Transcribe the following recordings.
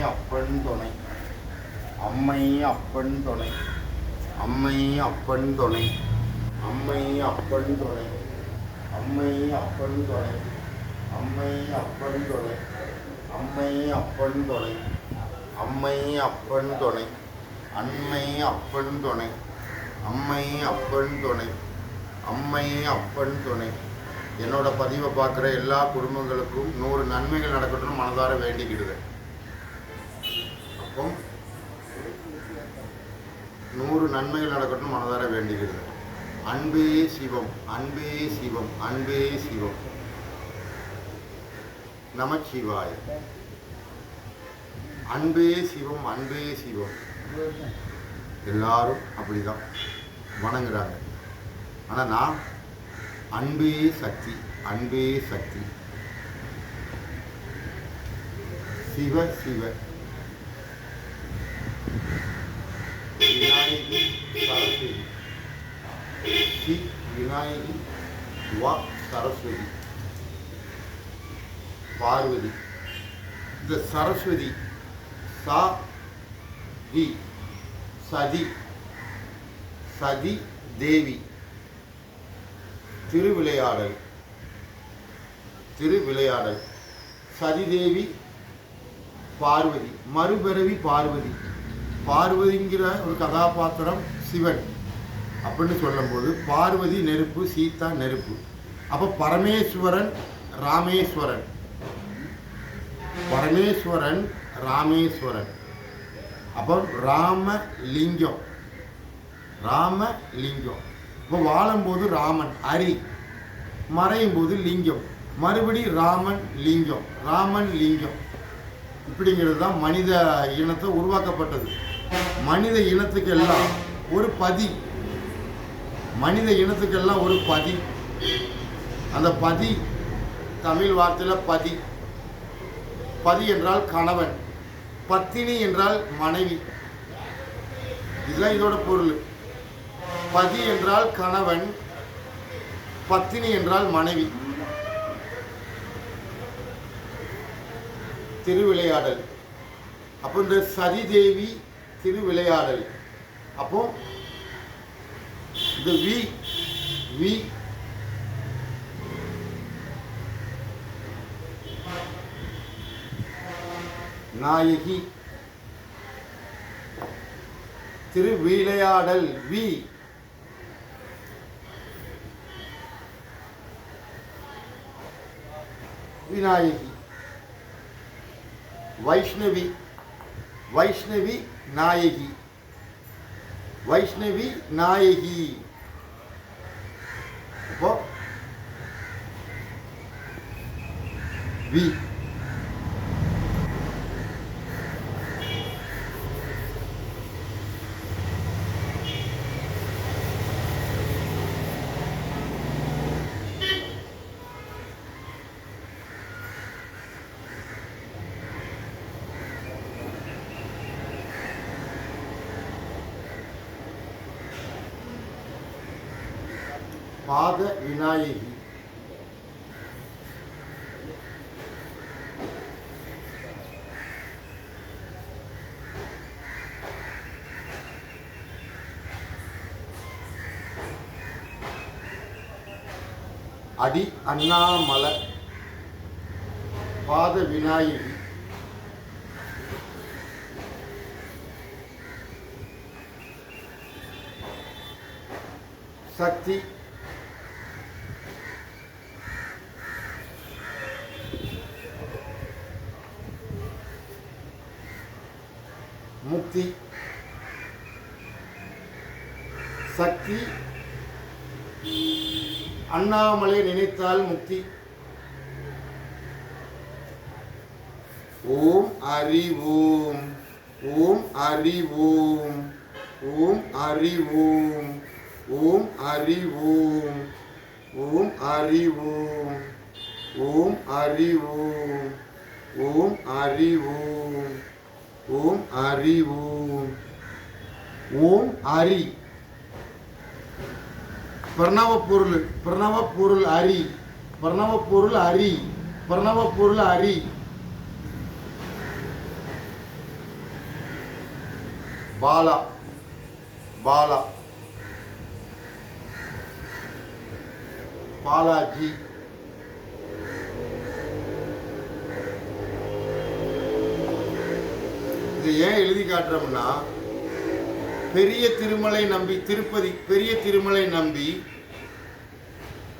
அப்பன் துணை, அம்மை அப்பன் துணை, அம்மை அப்பன் துணை, அம்மை அப்பன் துணை, அம்மை அப்பன் துணை, அம்மை அப்பன் துணை, அம்மை அப்பன் துணை, அம்மை அப்பன் துணை, அன்மை அப்பன் துணை, அம்மை அப்பன் துணை, அம்மை அப்பன் துணை. என்னோட பதிவை பார்க்குற எல்லா குடும்பங்களுக்கும் 100 நன்மைகள் நடக்கணும்னு மனதார வேண்டிக்கிடுது. அப்போ 100 நன்மைகள் நடக்கணும்னு மனதார வேண்டிக்கிடுது. அன்பே சிவம், அன்பே சிவம், அன்பே சிவம். நமச்சிவாய. அன்பே சிவம், அன்பே சிவம். எல்லாரும் அப்படிதான் வணங்குறாங்க. ஆனால் நான் அன்பே சக்தி, அன்பே சக்தி, சிவ சிவ. விநாயகி சரஸ்வதி, சி விநாயகி வா சரஸ்வதி, பார்வதி. இந்த சரஸ்வதி சா வி சதி, சதி தேவி. திருவிளையாடல், திருவிளையாடல். சதிதேவி பார்வதி, மறுபிறவி பார்வதி. பார்வதிங்கிற ஒரு கதாபாத்திரம் சிவன் அப்படின்னு சொல்லும்போது பார்வதி நெருப்பு, சீதா நெருப்பு. அப்போ பரமேஸ்வரன் ராமேஸ்வரன், பரமேஸ்வரன் ராமேஸ்வரன். அப்போ ராமலிங்கம், ராமலிங்கம். இப்போ வாழும்போது ராமன் அரி, மறையும் போது லிங்கம், மறுபடி ராமன் லிங்கம், ராமன் லிங்கம். இப்படிங்கிறது தான் மனித இனத்தை உருவாக்கப்பட்டது. மனித இனத்துக்கெல்லாம் ஒரு பதி, மனித இனத்துக்கெல்லாம் ஒரு பதி. அந்த பதி தமிழ் வார்த்தையில் பதி. பதி என்றால் கணவன், பத்தினி என்றால் மனைவி. இதுதான் இதோட பொருள். பதி என்றால் கணவன், பத்தினி என்றால் மனைவி. திருவிளையாடல். அப்போ இந்த சதிதேவி திருவிளையாடல். அப்போ இந்த வி வி நாயகி. திருவிளையாடல் வி. விநாயகி. வைஷ்ணவி, வைஷ்ணவி நாயகி, வைஷ்ணவி நாயகி. அப்போ வி. பாத விநாயகி. அடி அண்ணாமலை. பாத விநாயகி. சக்தி. முக்தி. சக்தி. அண்ணாமலை நினைத்தால் முக்தி. ஓம் ஹரி ஓம், ஓம் ஹரி ஓம், ஓம் ஹரி ஓம், ஓம் ஹரி ஓம், ஓம் ஹரி ஓம், ஓம் ஹரி ஓம், ஓம் ஹரி ஓம், ஓம் ஹரி ஓம், ஓம் ஹரி. பிரணவ பொருள், பிரணவ பொருள் ஹரி, பிரணவ பொருள் ஹரி, பிரணவ பொருள் ஹரி. பாலா, பாலா, பாலாஜி, இது ஏன் எழுதி காட்டுறோம்னா, பெரிய திருமலை நம்பி திருப்பதி பெரிய திருமலை நம்பி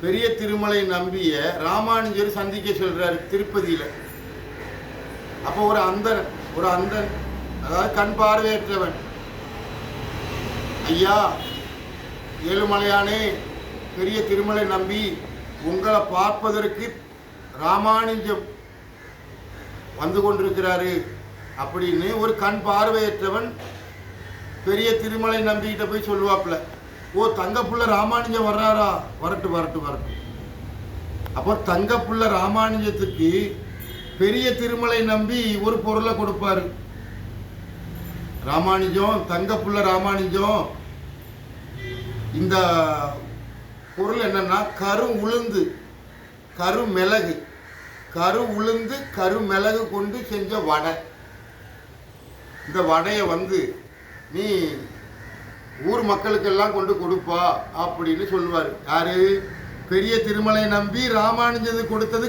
பெரிய திருமலை நம்பிய ராமானுஜர் சந்திக்க சொல்றாரு திருப்பதியில. அப்போ ஒரு அந்தன் அதாவது கண் பார்வையற்றவன், ஐயா ஏழுமலையானே பெரிய திருமலை நம்பி உங்களை பார்ப்பதற்கு ராமானுஜம் வந்து கொண்டிருக்கிறாரு அப்படின்னு ஒரு கண் பார்வையற்றவன் பெரிய திருமலை நம்பிக்கிட்ட போய் சொல்லுவாப்புல. ஓ, தங்கப்புள்ள ராமானுஜம் வர்றாரா, வரட்டு. அப்போ தங்கப்புள்ள ராமானுஜத்துக்கு பெரிய திருமலை நம்பி ஒரு பொருளை கொடுப்பாரு. ராமானுஜம், தங்கப்புள்ள ராமானுஜம், இந்த பொருள் என்னன்னா கரு உளுந்து கரு மிளகு கொண்டு செஞ்ச வடை. இந்த வடையை நீ ஊர் மக்களுக்கெல்லாம் கொண்டு கொடுப்பா அப்படின்னு சொல்லுவார். யாரு? பெரிய திருமலை நம்பி ராமானுஜத்துக்கு கொடுத்தது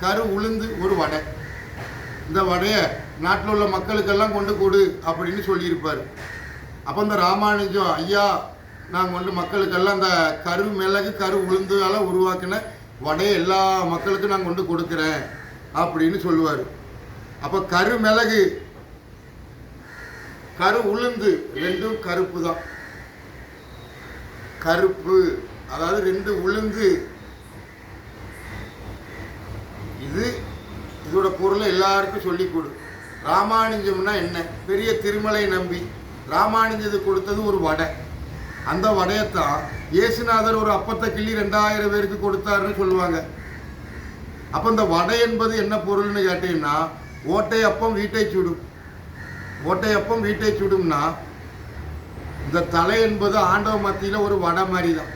கரு உளுந்து ஒரு வடை. இந்த வடையை நாட்டில் உள்ள மக்களுக்கெல்லாம் கொண்டு கொடு அப்படின்னு சொல்லியிருப்பார். அப்போ இந்த ராமானுஜம், ஐயா நாங்கள் மக்களுக்கெல்லாம் இந்த கரு உளுந்தால உருவாக்கின வடையை எல்லா மக்களுக்கும் நான் கொண்டு கொடுக்குறேன் அப்படின்னு சொல்லுவார். அப்போ கரு உளுந்து ரெண்டும் கருப்பு தான். கருப்பு அதாவது ரெண்டு உளுந்து. இதோட பொருளை எல்லாருக்கும் சொல்லி கொடு. ராமானுஜம்னா என்ன? பெரிய திருமலை நம்பி ராமானுஜத்துக்கு கொடுத்தது ஒரு வடை. அந்த வடையத்தான் இயேசுநாதர் ஒரு அப்பத்தை கிள்ளி 2000 பேருக்கு கொடுத்தாருன்னு சொல்லுவாங்க. அப்போ இந்த வடை என்பது என்ன பொருள்னு கேட்டீங்கன்னா, ஓட்டையப்பம் வீட்டை சுடும்னா இந்த தலை என்பது ஆண்டவ மத்தியில் ஒரு வடை மாதிரி தான்.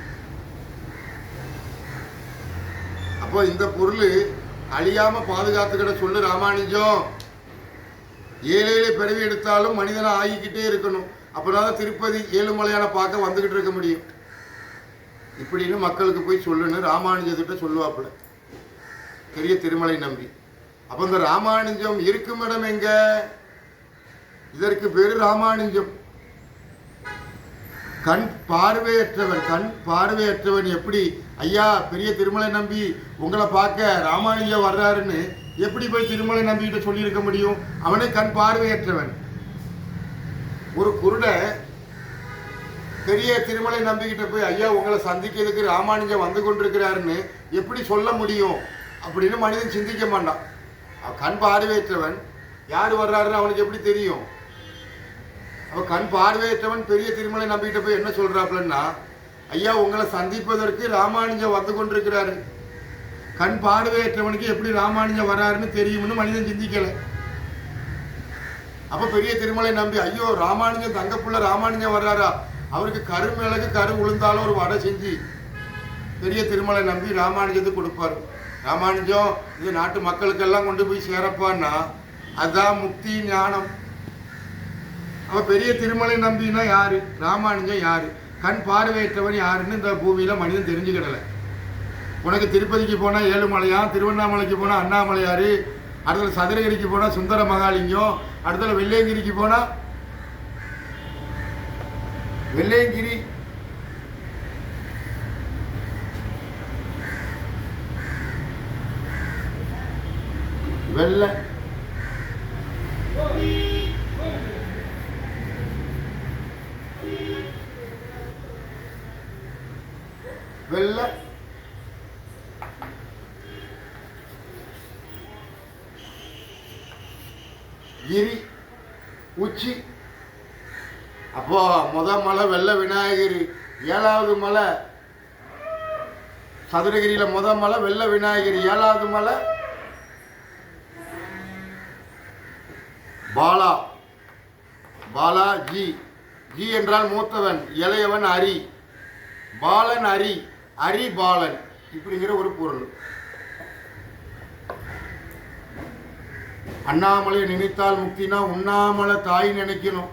அப்போ இந்த பொருள் அழியாம பாதுகாத்துக்கிட சொல்லு ராமானுஜம். ஏழை பிறவி எடுத்தாலும் மனிதனை ஆகிக்கிட்டே இருக்கணும். அப்போதான் திருப்பதி ஏழுமலையான பார்க்க வந்துகிட்டு இருக்க முடியும் இப்படின்னு மக்களுக்கு போய் சொல்லணும். ராமானுஜத்திட்ட சொல்லுவாப்புல பெரிய திருமலை நம்பி. அப்போ இந்த ராமானுஜம் இருக்கும் இடம் எங்க? இதற்கு பேரு ராமானுஜம். கண் பார்வையற்றவன் எப்படி ஐயா பெரிய திருமலை நம்பி உங்களை பார்க்க ராமானுஜம் வர்றாருன்னு எப்படி போய் திருமலை நம்பிக்கிட்ட சொல்லியிருக்க முடியும்? அவனே கண் பார்வையற்றவன். ஒரு குருட பெரிய திருமலை நம்பிக்கிட்ட போய் ஐயா உங்களை சந்திக்கிறதுக்கு ராமானுஜம் வந்து கொண்டிருக்கிறாருன்னு எப்படி சொல்ல முடியும் அப்படின்னு மனிதன் சிந்திக்க மாட்டான். கண் பார்வையற்றவன் யார் வர்றாருன்னு அவனுக்கு எப்படி தெரியும்? அவ கண் பார்வையற்றவன் பெரிய திருமலை நம்பிக்கிட்ட போய் என்ன சொல்றாப்புலன்னா, ஐயா உங்களை சந்திப்பதற்கு ராமானுஜம் வந்து கொண்டிருக்கிறாரு. கண் பார்வையற்றவனுக்கு எப்படி ராமானுஜம் வர்றாருன்னு தெரியும்னு மனிதன் சிந்திக்கல. அப்ப பெரிய திருமலை நம்பி, ஐயோ ராமானுஜம் தங்கப்புள்ள ராமானுஜம் வர்றாரா, அவருக்கு கரு உளுந்தாலும் ஒரு வடை செஞ்சு பெரிய திருமலை நம்பி ராமானுஜத்துக்கு கொடுப்பாரு. ராமானுஜம் இது நாட்டு மக்களுக்கெல்லாம் கொண்டு போய் சேரப்பான்னா அதுதான் முக்தி ஞானம். அவ பெரிய திருமலை நம்பினா யாரு? ராமானுஜம் யாரு? கண் பார்வையற்றவன் யாருன்னு இந்த பூமியில மனிதன் தெரிஞ்சுக்கிடலை. உனக்கு திருப்பதிக்கு போனா ஏழுமலையா, திருவண்ணாமலைக்கு போனா அண்ணாமலையாரு, அடுத்த சதுரகிரிக்கு போனா சுந்தர மகாலிங்கம், அடுத்த வெள்ளையங்கிரிக்கு போனா வெள்ளையங்கிரி, வெள்ளை வெள்ளை கிரி உச்சி. அப்போ மலை வெள்ளை விநாயகர், 7வது மலை சதுரகிரியில மலை வெள்ளை விநாயகர், 7வது மலை பாலாஜி. ஜி என்றால் மூத்தவன், இளையவன் அரி, பாலன் அரி பாலன் இப்படிங்கிற ஒரு பொருள். அண்ணாமலை நினைத்தால் முக்தினா உண்ணாமலை தாய் நினைக்கணும்.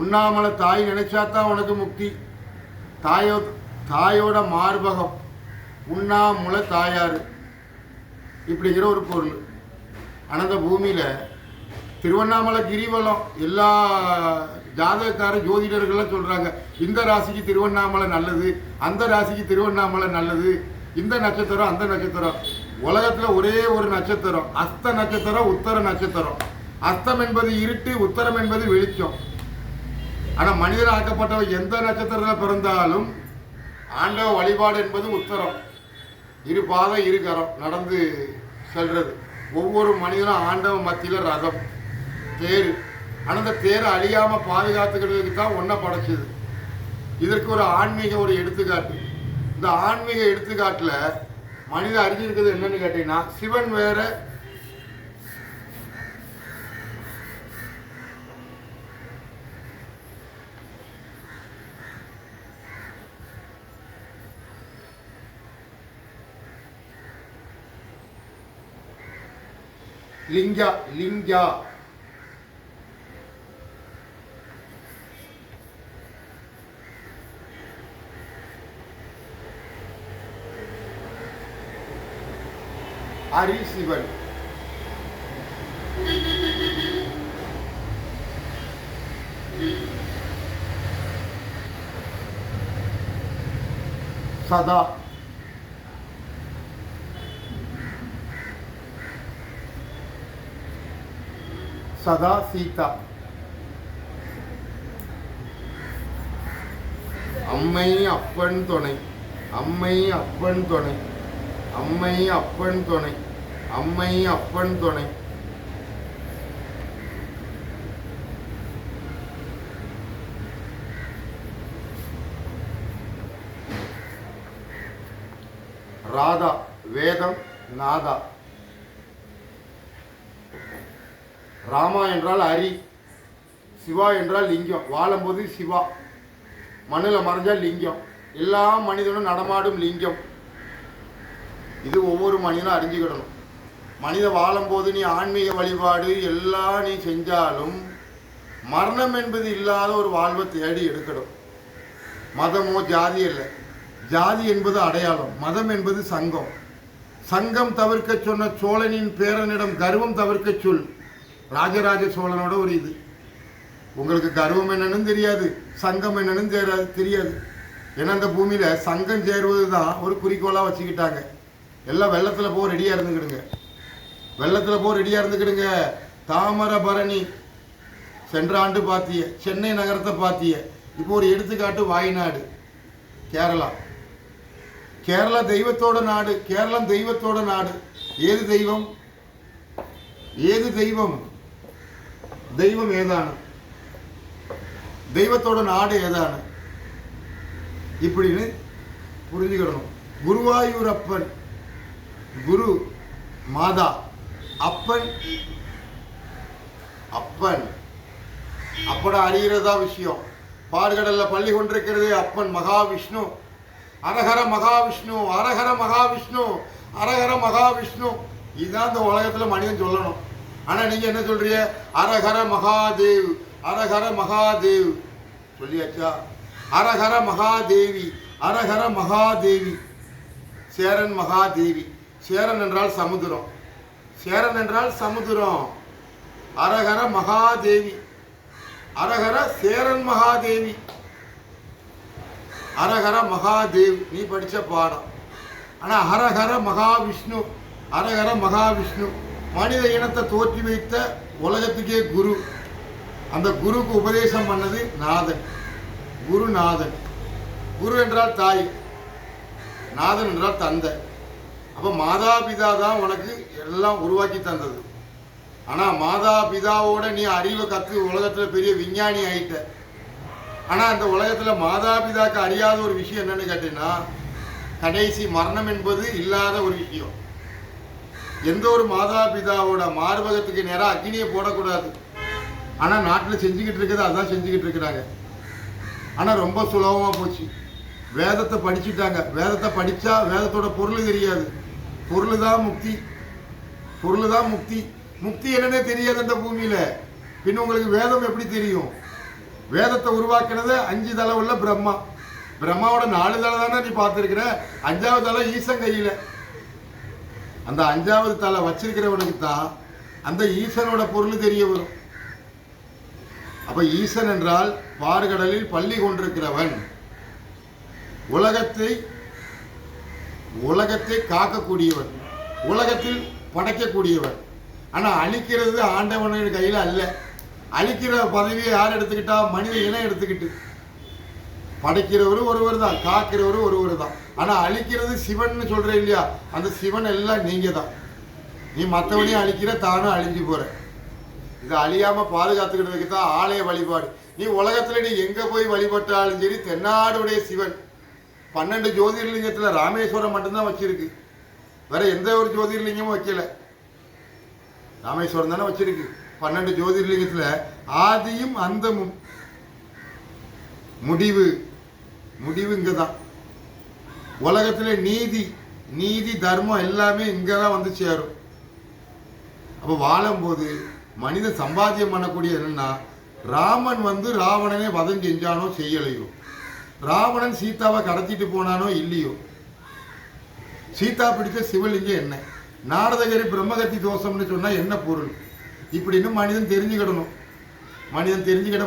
உண்ணாமலை தாய் நினைச்சாதான் உனக்கு முக்தி. தாயோட மார்பகம் உண்ணாமுலை தாயார் இப்படிங்கிற ஒரு பொருள். ஆனால் இந்த பூமியில் திருவண்ணாமலை கிரிவலம் எல்லா ஜாதகக்கார ஜோதிடர்கள்லாம் சொல்கிறாங்க, இந்த ராசிக்கு திருவண்ணாமலை நல்லது, அந்த ராசிக்கு திருவண்ணாமலை நல்லது, இந்த நட்சத்திரம் அந்த நட்சத்திரம். உலகத்தில் ஒரே ஒரு நட்சத்திரம் அஸ்த நட்சத்திரம், உத்தர நட்சத்திரம். அஸ்தம் என்பது இருட்டு, உத்தரம் என்பது வெளிச்சம். ஆனால் மனிதன் ஆக்கப்பட்டவன் எந்த நட்சத்திரத்தில் பிறந்தாலும் ஆண்டவ வழிபாடு என்பது உத்தரம். இரு பாதம் இரு கரம் நடந்து செல்றது. ஒவ்வொரு மனிதனும் ஆண்டவன் மத்தியில் ரதம் தேர். ஆனால் அந்த தேரை அழியாமல் பாதுகாத்துக்கிறதுக்கு தான் ஒன்றை படைச்சது. இதற்கு ஒரு ஆன்மீக ஒரு எடுத்துக்காட்டு. இந்த ஆன்மீக எடுத்துக்காட்டில் மனித அறிஞ்சிருக்கிறது என்னன்னு கேட்டீங்கன்னா, சிவன் வேற, லிங்கா லிங்கா ஹரி சிவன். சதா சதா சீதா. அம்மை அப்பன் துணை, அம்மை அப்பன் துணை, அம்மை அப்பன் துணை, அம்மை அப்பன் துணை. ராதா வேதம் நாதா. ராமா என்றால் ஹரி, சிவா என்றால் லிங்கம். வாழும்போது சிவா, மண்ணில் மறைஞ்சால் லிங்கம். எல்லா மனிதனும் நடமாடும் லிங்கம். இது ஒவ்வொரு மனிதனும் அறிஞ்சுக்கிடணும். மனித வாழும்போது நீ ஆன்மீக வழிபாடு எல்லாம் நீ செஞ்சாலும் மரணம் என்பது இல்லாத ஒரு வாழ்வை தேடி எடுக்கணும். மதமோ ஜாதி இல்லை. ஜாதி என்பது அடையாளம், மதம் என்பது சங்கம். சங்கம் தவிர்க்க சொன்ன சோழனின் பேரனிடம் கர்வம் தவிர்க்க சொல். ராஜராஜ சோழனோட ஒரு இது. உங்களுக்கு கர்வம் என்னன்னு தெரியாது, சங்கம் என்னன்னு தெரியாது. ஏன்னா அந்த பூமியில் சங்கம் சேருவது தான் ஒரு குறிக்கோளாக வச்சுக்கிட்டாங்க. எல்லாம் வெள்ளத்தில் போக ரெடியாக இருந்துக்கிடுங்க, வெள்ளத்தில் போக ரெடியாக இருந்துக்கிடுங்க. தாமிரபரணி சென்ற ஆண்டு பார்த்திய, சென்னை நகரத்தை பார்த்திய. இப்போ ஒரு எடுத்துக்காட்டு வாய்நாடு கேரளா. கேரளா தெய்வத்தோட நாடு, கேரளம் தெய்வத்தோட நாடு. ஏது தெய்வம்? ஏது தெய்வம்? தெய்வம் ஏதான? தெய்வத்தோட நாடு ஏதான? இப்படின்னு புரிஞ்சுக்கிடணும். குருவாயூர் அப்பன், குரு மாதா, அப்பன் அப்பன் அப்பட அறிகிறதா விஷயம். பாடுகடல்ல பள்ளி கொண்டிருக்கிறது அப்பன் மகாவிஷ்ணு. அரஹர மகாவிஷ்ணு, அரஹர மகாவிஷ்ணு, அரஹர மகாவிஷ்ணு. இதுதான் இந்த உலகத்தில் மனிதன் சொல்லணும். ஆனால் நீங்கள் என்ன சொல்றீங்க? அரஹர மகாதேவ், அரஹர மகாதேவ் சொல்லியாச்சா? அரஹர மகாதேவி, அரஹர மகாதேவி. சேரன் மகாதேவி. சேரன் என்றால் சமுத்திரம், சேரன் என்றால் சமுத்திரம். அரஹர மகாதேவி, அரஹர சேரன் மகாதேவி, அரஹர மகாதேவ் நீ படித்த பாடம். ஆனால் ஹரஹர மகாவிஷ்ணு, அரஹர மகாவிஷ்ணு மனித இனத்தை தோற்றி வைத்த உலகத்துக்கே குரு. அந்த குருக்கு உபதேசம் பண்ணது நாதன், குருநாதன். குரு என்றால் தாய், நாதன் என்றால் தந்தை. அப்போ மாதா பிதா தான் உனக்கு எல்லாம் உருவாக்கி தந்தது. ஆனால் மாதா பிதாவோட நீ அறிவை கற்று உலகத்தில் பெரிய விஞ்ஞானி ஆகிட்ட. ஆனால் அந்த உலகத்தில் மாதா பிதாக்கு அறியாத ஒரு விஷயம் என்னன்னு கேட்டீங்கன்னா, கடைசி மரணம் என்பது இல்லாத ஒரு விஷயம். எந்த ஒரு மாதா பிதாவோட மார்பகத்துக்கு நேராக அக்னியை போடக்கூடாது. ஆனால் நாட்டில் செஞ்சுக்கிட்டு இருக்கிறது அதான் செஞ்சுக்கிட்டு இருக்கிறாங்க. ஆனால் ரொம்ப சுலபமாக போச்சு. வேதத்தை படிச்சுட்டாங்க. வேதத்தை படித்தா வேதத்தோட பொருள் தெரியாது. பொருள் தான் முக்தி, பொருள் தான் முக்தி. முக்தி என்னன்னே தெரியாது அந்த பூமியில். பின் உங்களுக்கு வேதம் எப்படி தெரியும்? வேதத்தை உருவாக்குனது 5 தலை உள்ள பிரம்மா. பிரம்மாவோட 4 தலை தானே நீ பார்த்துருக்கிற, 5வது தலை ஈசன் கையில. அந்த 5வது தலை வச்சிருக்கிறவனுக்கு தான் அந்த ஈசனோட பொருள் தெரிய வரும். அப்ப ஈசன் என்றால் பார்கடலில் பள்ளி கொண்டிருக்கிறவன், உலகத்தை காக்கக்கூடியவன், உலகத்தில் படைக்கக்கூடியவன். ஆனா அழிக்கிறது ஆண்டவனின் கையில அல்ல. அழிக்கிற பதவியை யார் எடுத்துக்கிட்டா? மனித இனம் எடுத்துக்கிட்டு. படைக்கிறவரு ஒருவர் தான், காக்கிறவரு ஒருவர் தான். ஆனா அழிக்கிறது சிவன் சொல்ற இல்லையா, அந்த சிவன் எல்லாம் நீங்க தான். நீ மற்றவனையும் அழிக்கிற, தானும் அழிஞ்சு போற. இதை அழியாம பாதுகாத்துக்கிறதுக்கு தான் ஆலய வழிபாடு. நீ உலகத்துல நீ எங்க போய் வழிபட்டாலும் சரி, தென்னாடுடைய சிவன் 12 ஜோதிர்லிங்கத்துல ராமேஸ்வரம் மட்டும்தான் வச்சிருக்கு. வேற எந்த ஒரு ஜோதிர்லிங்கமும் வைக்கல. ராமேஸ்வரம் தானே வச்சிருக்கு. 12 ஜோதிர்லிங்கத்துல ஆதியும் அந்தமும் முடிவு இங்கதான். உலகத்துல நீதி தர்மம் எல்லாமே இங்கதான் வந்து சேரும். அப்ப வாழும்போது மனிதன் சம்பாத்தியம் பண்ணக்கூடிய என்னன்னா, ராமன் ராவணனே வதம் செஞ்சானோ செய்யலையோ, ராவணன் சீதாவை கடத்திட்டு போனானோ இல்லையோ, சீதா பிடிச்ச சிவலிங்கம் என்ன, நாரதகிரி பிரம்மகத்தி தோஷம்னு சொன்னா என்ன பொருள், இப்படின்னு மனிதன் தெரிஞ்சுக்கிடணும். மனிதன் தெரிஞ்சுக்கிட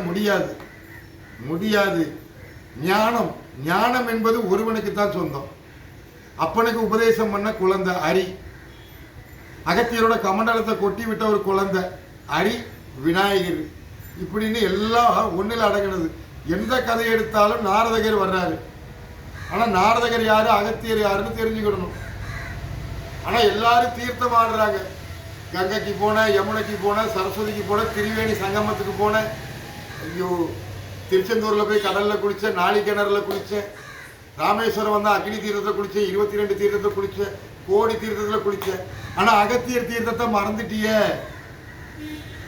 முடியாது. ஞானம் என்பது ஒருவனுக்கு தான் சொந்தம். அப்பனுக்கு உபதேசம் பண்ண குழந்தை அரி, அகத்தியரோட கமண்டலத்தை கொட்டி விட்ட ஒரு குழந்தை அரி, விநாயகர், இப்படின்னு எல்லாம் ஒன்றில் அடங்கினது. எந்த கதை எடுத்தாலும் நாரதகர் வர்றாரு. ஆனா நாரதகர் யாரு, அகத்தியர் யாருன்னு தெரிஞ்சுக்கிடணும். ஆனா எல்லாரும் தீர்த்தம் ஆடுறாங்க. கங்கைக்கு போன, யமுனைக்கு போன, சரஸ்வதிக்கு போன, திரிவேணி சங்கமத்துக்கு போன, ஐயோ திருச்செந்தூர்ல போய் கடல்ல குளிச்சேன், நாளி கிணறுல குளிச்சேன், ராமேஸ்வரம் அக்னி தீர்த்தத்தை குளிச்சேன், 22 தீர்த்தத்தை குளிச்சேன், கோடி தீர்த்தத்துல குளிச்சேன். ஆனா அகத்தியர் தீர்த்தத்தை மறந்துட்டிய.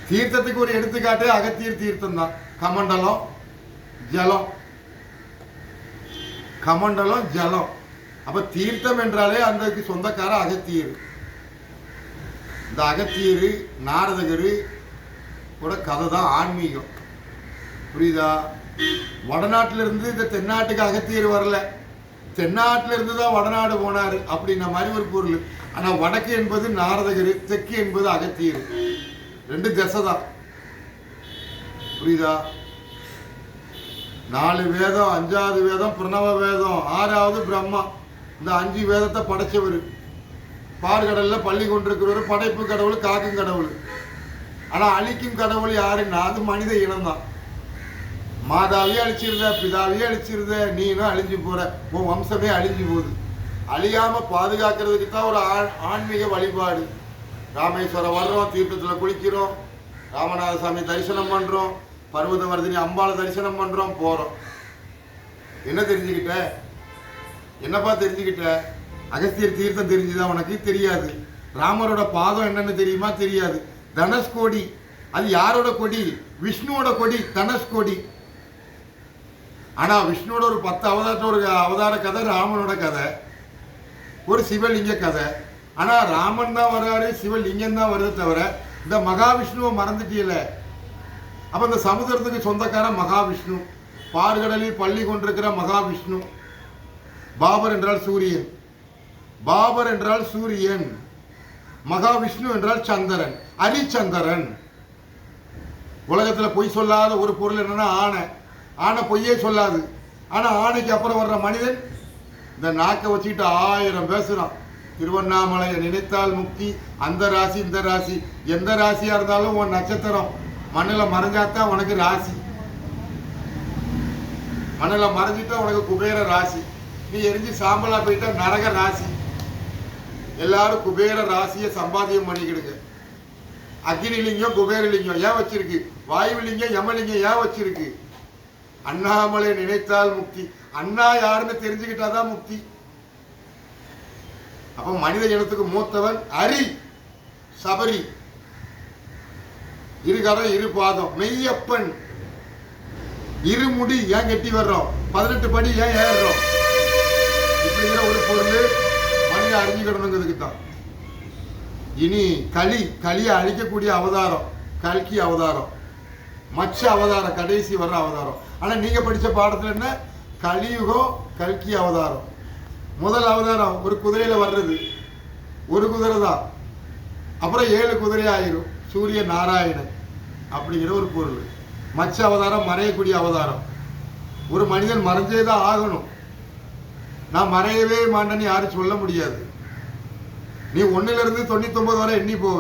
தீர்த்தத்துக்கு ஒரு எடுத்துக்காட்டு அகத்தியர் தீர்த்தம் தான். கமண்டலம் ஜலம். அப்ப தீர்த்தம் என்றாலே அந்த சொந்தக்கார அகத்தியர். இந்த அகத்தியர் நாரதகர் கூட கதை தான் ஆன்மீகம். புரியுதா? வடநாட்டில இருந்து இந்த தென்னாட்டுக்கு அகத்தியர் வரல, தென்னாட்டில இருந்து தான் வடநாடு போனாரு அப்படின்ன மாதிரி ஒரு பொருள். ஆனா வடக்கு என்பது நாரதகர், தெற்கு என்பது அகத்தியர். 2 திசை தான். புரியுதா? 4 வேதம், 5வது வேதம் பிரணவ வேதம், 6வது பிரம்மா. இந்த 5 வேதத்தை படைச்சவர். பார்கடல்ல பள்ளி கொண்டிருக்கிறவர், படைப்பு கடவுள், காக்கும் கடவுள். ஆனா அழிக்கும் கடவுள் யாருன்னா அது மனித இனம் தான். மாதாவையே அழிச்சிருந்த, பிதாவையே அழிச்சிருந்த, நீனும் அழிஞ்சு போற, உன் வம்சமே அழிஞ்சு போகுது. அழியாம பாதுகாக்கிறதுக்கு தான் ஒரு ஆன்மீக வழிபாடு. ராமேஸ்வரம் வர்றோம், தீர்த்தத்துல குளிக்கிறோம், ராமநாத சாமி தரிசனம் பண்றோம், பர்வதவர்தினி அம்பாளை தரிசனம் பண்றோம், போறோம். என்ன தெரிஞ்சுக்கிட்ட? என்னப்பா தெரிஞ்சுக்கிட்ட? அகஸ்தியர் தீர்த்தம் தெரிஞ்சுதான் உனக்கு? தெரியாது. ராமரோட பாதம் என்னன்னு தெரியுமா? தெரியாது. தனுஷ்கோடி, அது யாரோட கொடி? விஷ்ணுவோட கொடி, தனுஷ்கோடி. ஆனா விஷ்ணுவோட ஒரு 10 அவதார கதை, ராமனோட கதை ஒரு சிவலிங்க கதை. ஆனா ராமன் தான் வர்றாரு, சிவலிங்கம் தான் வருது தவிர இந்த மகாவிஷ்ணுவை மறந்துட்டீல. அப்ப இந்த சமுதிரத்துக்கு சொந்தக்கார மகாவிஷ்ணு, பார்கடலில் பள்ளி கொண்டிருக்கிற மகாவிஷ்ணு. பாபர் என்றால் சூரியன், மகாவிஷ்ணு என்றால் சந்திரன், ஹரிச்சந்திரன். உலகத்துல பொய் சொல்லாத ஒரு பொருள் என்னன்னா ஆனை பொய்யே சொல்லாது. ஆனா ஆணைக்கு அப்புறம் வர்ற மனிதன் இந்த நாக்கை வச்சுக்கிட்டு 1000 பேசுறான். திருவண்ணாமலையை நினைத்தால் முக்தி, அந்த ராசி இந்த ராசி. எந்த ராசியா இருந்தாலும் உன் நட்சத்திரம் மண்ணில் மறைஞ்சாத்தான் உனக்கு ராசி. மண்ணில் மறைஞ்சிட்டா உனக்கு குபேர ராசி. நீ எரிஞ்சு சாம்பலா போயிட்டா நரக ராசி. எல்லாரும் குபேர ராசியை சம்பாத்தியம் பண்ணிக்கிடுங்க. அக்னிலிங்கம் குபேரலிங்கம் ஏன் வச்சிருக்கு? வாயுலிங்கம் யமலிங்கம் ஏன் வச்சிருக்கு? அண்ணாமலை நினைத்தால் முக்தி. அண்ணா யாருன்னு தெரிஞ்சுக்கிட்டாதான் முக்தி. அப்ப மனித இனத்துக்கு மூத்தவன் ஹரி, சபரி, இருகரம் இரு பாதம், மெய்யப்பன், இருமுடி ஏன் கெட்டி வர்றோம், 18 படி ஏன் ஏறுறோம், இப்படிங்கிற ஒரு பொருள் மனித அறிஞ்சுக்கிடணுங்கிறதுக்கு தான். இனி களியை அழிக்கக்கூடிய அவதாரம் கல்கி அவதாரம். மச்ச அவதாரம், கடைசி வர்ற அவதாரம். ஆனால் நீங்கள் படித்த பாடத்தில் என்ன, கலியுகம் கல்கி அவதாரம். முதல் அவதாரம் ஒரு குதிரையில் வர்றது, ஒரு குதிரை தான். அப்புறம் 7 குதிரை ஆயிரும், சூரிய நாராயணன் அப்படிங்கிற ஒரு பொருள். மச்ச அவதாரம் மறையக்கூடிய அவதாரம். ஒரு மனிதன் மறைஞ்சே தான் ஆகணும். நான் மறையவே மாட்டேன்னு யாரும் சொல்ல முடியாது. நீ 1லிருந்து 99 வரை எண்ணி போவ,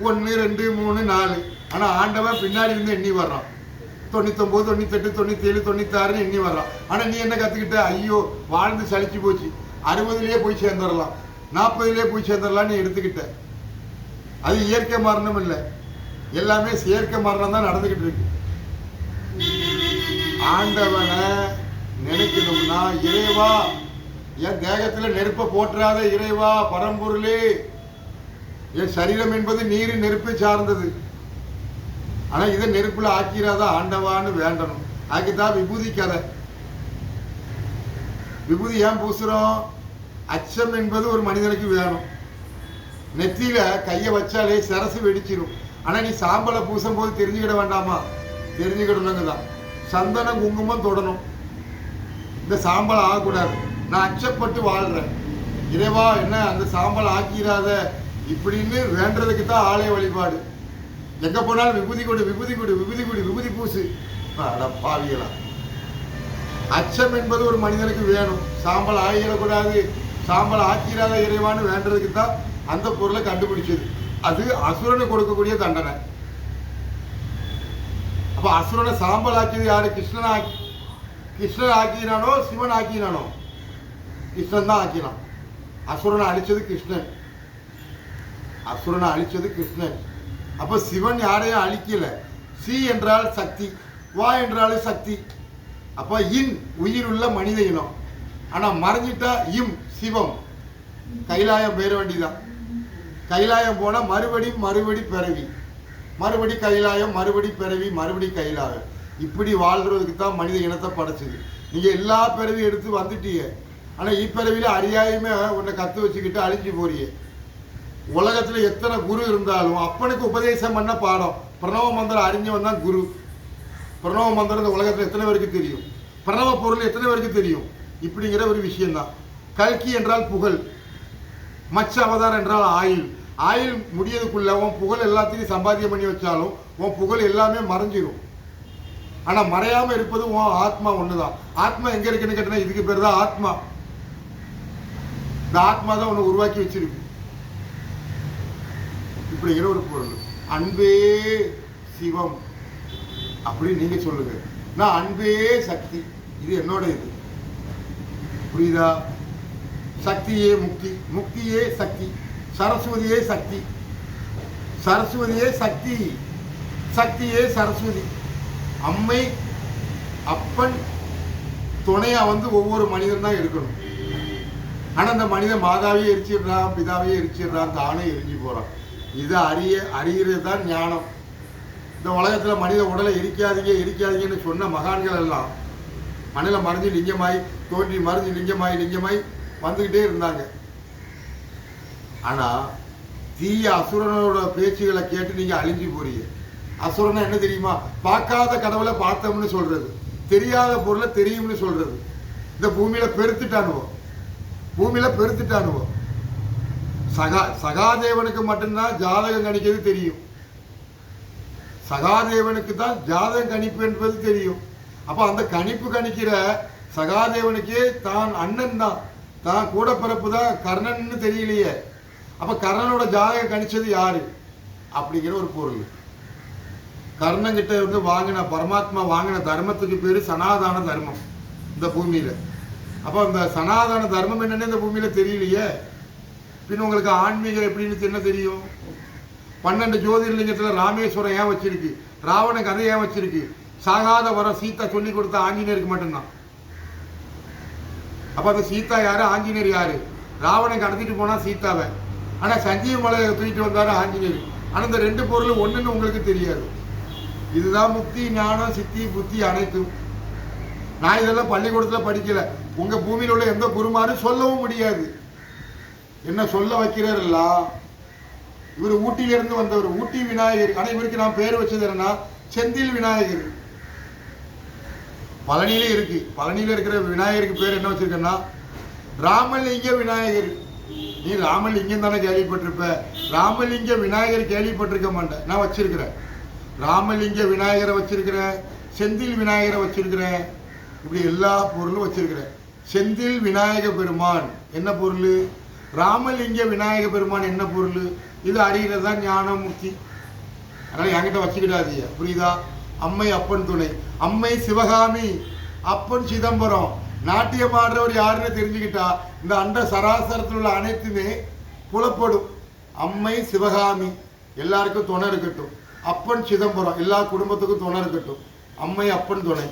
1 2 3 4. ஆனால் ஆண்டவன் பின்னாடி இருந்து எண்ணி வர்றான், 99 98 97 96 எண்ணி வர்றான். ஆனால் நீ என்ன கற்றுக்கிட்ட, ஐயோ வாழ்ந்து சலிச்சு போச்சு, 60லேயே போய் சேர்ந்துடலாம், 40லேயே போய் சேர்ந்துடலாம் நீ எடுத்துக்கிட்ட. அது இயற்கை மரணம் இல்லை, எல்லாமே செயற்கை மரணம் தான் நடந்துக்கிட்டு இருக்கு. ஆண்டவனை நினைக்கணும்னா, இறைவா என் தேகத்தில் நெருப்பை போற்றாத இறைவா பரம்பொருளே, என் சரீரம் என்பது நீர் நெருப்பை சார்ந்தது, ஆனால் இதை நெருப்புல ஆக்கிறாத ஆண்டவான்னு வேண்டணும். அதுக்குதான் விபூதி கதை. விபூதி ஏன் பூசுறோம், அச்சம் என்பது ஒரு மனிதனுக்கு வேணும். நெத்தியில கையை வச்சாலே சரசு வெடிச்சிடும். ஆனால் நீ சாம்பலை பூசும் போது தெரிஞ்சுக்கிட வேண்டாமா, தெரிஞ்சுக்கிடணுங்க தான். சந்தனம் குங்குமம் தொடணும், இந்த சாம்பல் ஆகக்கூடாது. நான் அச்சப்பட்டு வாழ்றேன், இறைவா என்ன அந்த சாம்பல் ஆக்கிறாத இப்படின்னு வேண்டதுக்கு தான் ஆலய வழிபாடு. எங்க போனாலும் விபூதி கொடு விபூதி கொடு விபூதி கொடு விபூதி பூசு. பாவியலாம். அச்சம் என்பது ஒரு மனிதனுக்கு வேணும். சாம்பல் ஆகிடக்கூடாது, சாம்பல் ஆக்கிறாத இறைவான்னு வேண்டதுக்கு தான் அந்த பொருளை கண்டுபிடிச்சது. அது அசுரனை கொடுக்கக்கூடிய தண்டனை. அப்ப அசுரனை சாம்பல் ஆக்கியது யாரு, கிருஷ்ணன் ஆக்கினானோ சிவன் ஆக்கினானோ? கிருஷ்ணன் தான் ஆக்கினான். அசுரனை அழிச்சது கிருஷ்ணன், அசுரனை அழிச்சது கிருஷ்ணன். அப்ப சிவன் யாரையும் அழிக்கல. சி என்றால் சக்தி, வா என்றாலும் சக்தி. அப்ப இன் உயிர் உள்ள மனித இனம். ஆனா மறைஞ்சிட்டா இம் சிவம். கைலாயம் பெற வேண்டிதான். கைலாயம் போனா மறுபடி பிறவி, மறுபடி கைலாயம், மறுபடி பிறவி, மறுபடி கைலாயம். இப்படி வாழ்றதுக்கு தான் மனித இனத்தை படைச்சது. நீங்க எல்லா பிறவியும் எடுத்து வந்துட்டீங்க, ஆனா இப்பிறவில அறியாயுமே உன்னை கத்து வச்சுக்கிட்டு அழிஞ்சு போறீங்க. உலகத்துல எத்தனை குரு இருந்தாலும் அப்பனுக்கு உபதேசம் பண்ண பாடம் பிரணவ மந்திரம் அறிஞ்சவன் தான் குரு. பிரணவ மந்திரம் இந்த உலகத்துல எத்தனை பேருக்கு தெரியும், பிரணவ பொருள் எத்தனை பேருக்கு தெரியும், இப்படிங்கிற ஒரு விஷயம்தான். கல்கி என்றால் புகழ், மச்ச அவதாரம் என்றால் ஆயில். ஆயில் முடியதுக்குள்ள உன் புகழ் எல்லாத்தையும் சம்பாத்தியம் பண்ணி வச்சாலும் உன் புகழ் எல்லாமே மறைஞ்சிடும். ஆனா மறையாம இருப்பது உன் ஆத்மா ஒண்ணுதான். ஆத்மா எங்க இருக்குன்னு கேட்டா இதுக்கு பேர் தான் ஆத்மா. இந்த ஆத்மா தான் உன்னை உருவாக்கி வச்சிருக்கு. இப்படிங்கிற ஒரு பொருள். அன்பே சிவம் அப்படின்னு நீங்க சொல்லுங்க. நான் அன்பே சக்தி, இது என்னோட இது. புரியுதா? சக்தியே முக்தி, முக்தியே சக்தி, சரஸ்வதியே சக்தி, சரஸ்வதியே சக்தி, சக்தியே சரஸ்வதி. அம்மை அப்பன் துணையா ஒவ்வொரு மனிதன் தான் இருக்கணும். ஆனா அந்த மனிதன் மாதாவையே எரிச்சிடுறான், பிதாவையே எரிச்சிடுறான், தானே எரிஞ்சு போறான். இதை அறிகிறது தான் ஞானம். இந்த உலகத்துல மனித உடலை எரிக்காதீங்கன்னு சொன்ன மகான்கள் எல்லாம் மண்ணில் மறைஞ்சு லிங்கமாய் தோன்றி மறைஞ்சு லிங்கமாய் வந்துகிட்டே இருந்தாங்க. ஆனா தீய அசுரனோட பேச்சுகளை கேட்டு நீங்க அழிஞ்சு போறீங்க. அசுரனா என்ன தெரியுமா? பார்க்காத கடவுளை பார்த்தோம்னு சொல்றது, தெரியாத பொருளை தெரியும்னு சொல்றது. இந்த பூமியில பெருத்துட்டானுவோம், சகாதேவனுக்கு மட்டும்தான் ஜாதகம் கணிக்கிறது தெரியும். சகாதேவனுக்கு தான் ஜாதகம் கணிப்பு என்பது தெரியும். அப்ப அந்த கணிப்பு கணிக்கிற சகாதேவனுக்கே தான் அண்ணன் தான், தான் கூட பிறப்பு தான் கர்ணன்னு தெரியலையே. அப்ப கர்ணனோட ஜாதகம் கணிச்சது யாரு அப்படிங்கிற ஒரு பொருள். கர்ணங்கிட்ட வாங்கின பரமாத்மா வாங்கின தர்மத்துக்கு பேரு சனாதன தர்மம் இந்த பூமியில. அப்ப அந்த சனாதன தர்மம் என்னன்னு இந்த பூமியில தெரியலையே. பின் உங்களுக்கு ஆன்மீகம் எப்படின்னு என்ன தெரியும்? 12 ஜோதிர்லிங்கத்துல ராமேஸ்வரம் ஏன் வச்சிருக்கு, ராவண கதை ஏன் வச்சிருக்கு? சாகாத வர சீதா சொல்லி கொடுத்த ஆஞ்சநேயருக்கு மட்டும்தான். அப்ப அந்த சீதா யாரு, ஆஞ்சநேயர் யாரு? ராவணன் கடத்திட்டு போனா சீதாவை, ஆனா சஞ்சீவ மலை தூக்கிட்டு வந்தாரு ஆஞ்சநேயர். ஆனா இந்த 2 பொருள் ஒண்ணுன்னு உங்களுக்கு தெரியாது. இதுதான் முக்தி, ஞானம், சித்தி, புத்தி அனைத்தும். நான் இதெல்லாம் பள்ளிக்கூடத்துல படிக்கல, உங்க பூமியில் உள்ள எந்த குருமாரும் சொல்லவும் முடியாது. என்ன சொல்ல வைக்கிறாருல்ல, இவர் ஊட்டியிலிருந்து வந்தவர், ஊட்டி விநாயகர். ஆனா இவருக்கு நான் பேர் வச்சது என்னன்னா செந்தில் விநாயகர். பழனியில இருக்கு. பழனியில இருக்கிற விநாயகருக்கு பேர் என்ன வச்சிருக்கேன்னா ராமலிங்க விநாயகர். நீ ராமலிங்கம் தானே கேள்விப்பட்டிருப்ப, ராமலிங்க விநாயகர் கேள்விப்பட்டிருக்க மாட்டேன். நான் வச்சிருக்கிறேன், ராமலிங்க விநாயகரை வச்சிருக்கிறேன், செந்தில் விநாயகரை வச்சிருக்கிறேன், இப்படி எல்லா பொருளும் வச்சிருக்கிறேன். செந்தில் விநாயக பெருமான் என்ன பொருள், ராமலிங்க விநாயக பெருமான் என்ன பொருள், இது அறிகிறது தான் ஞானமூர்த்தி. அதனால் என்கிட்ட வச்சுக்கிடாதீங்க, புரியுதா? அம்மை அப்பன் துணை, அம்மை சிவகாமி, அப்பன் சிதம்பரம். நாட்டியம் ஆடுறவர் யாருன்னு தெரிஞ்சுக்கிட்டா இந்த அண்ட சராசரத்தில் உள்ள அனைத்துமே புலப்படும். அம்மை சிவகாமி எல்லாருக்கும் துணை இருக்கட்டும், அப்பன் சிதம்பரம் எல்லா குடும்பத்துக்கும் துணை இருக்கட்டும், அம்மை அப்பன் துணை.